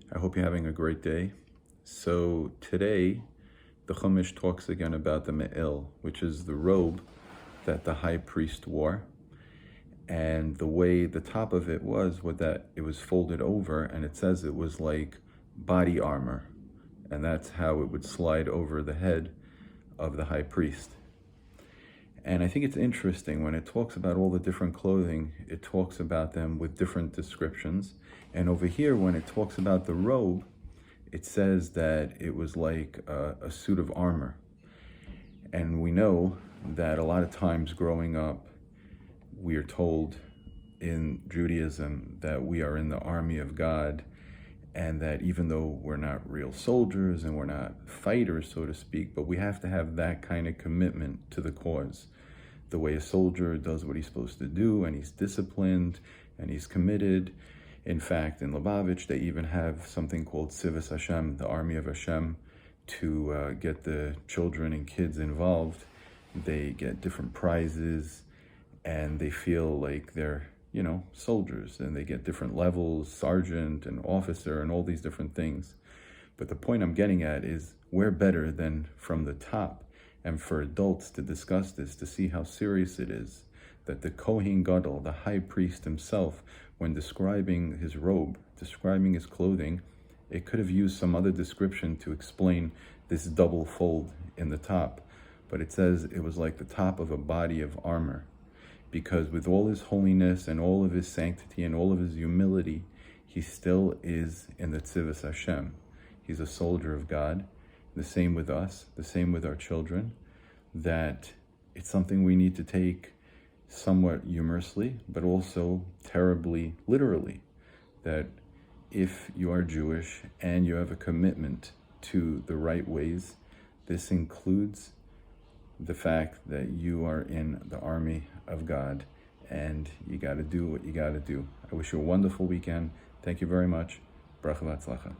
I hope you're having a great day. So today, the Chumash talks again about the Me'il, which is the robe that the high priest wore. And the way the top of it was that it was folded over, and it says it was like body armor. And that's how it would slide over the head of the high priest. And I think it's interesting when it talks about all the different clothing, it talks about them with different descriptions. And over here, when it talks about the robe, it says that it was like a suit of armor. And we know that a lot of times growing up, we are told in Judaism that we are in the army of God, and that even though we're not real soldiers and we're not fighters, so to speak, but we have to have that kind of commitment to the cause. The way a soldier does what he's supposed to do, and he's disciplined, and he's committed. In fact, in Lubavitch, they even have something called Tzivas Hashem, the Army of Hashem, to get the children and kids involved. They get different prizes, and they feel like they're, soldiers, and they get different levels, sergeant and officer and all these different things. But the point I'm getting at is we're better than from the top. And for adults to discuss this, to see how serious it is, that the Kohen Gadol, the high priest himself, when describing his robe, describing his clothing, it could have used some other description to explain this double fold in the top. But it says it was like the top of a body of armor, because with all his holiness and all of his sanctity and all of his humility, he still is in the Tzivas Hashem. He's a soldier of God. The same with us, the same with our children, that it's something we need to take somewhat humorously, but also terribly literally, that if you are Jewish and you have a commitment to the right ways, this includes the fact that you are in the army of God, and you got to do what you got to do. I wish you a wonderful weekend. Thank you very much. Bracha v'atzlacha.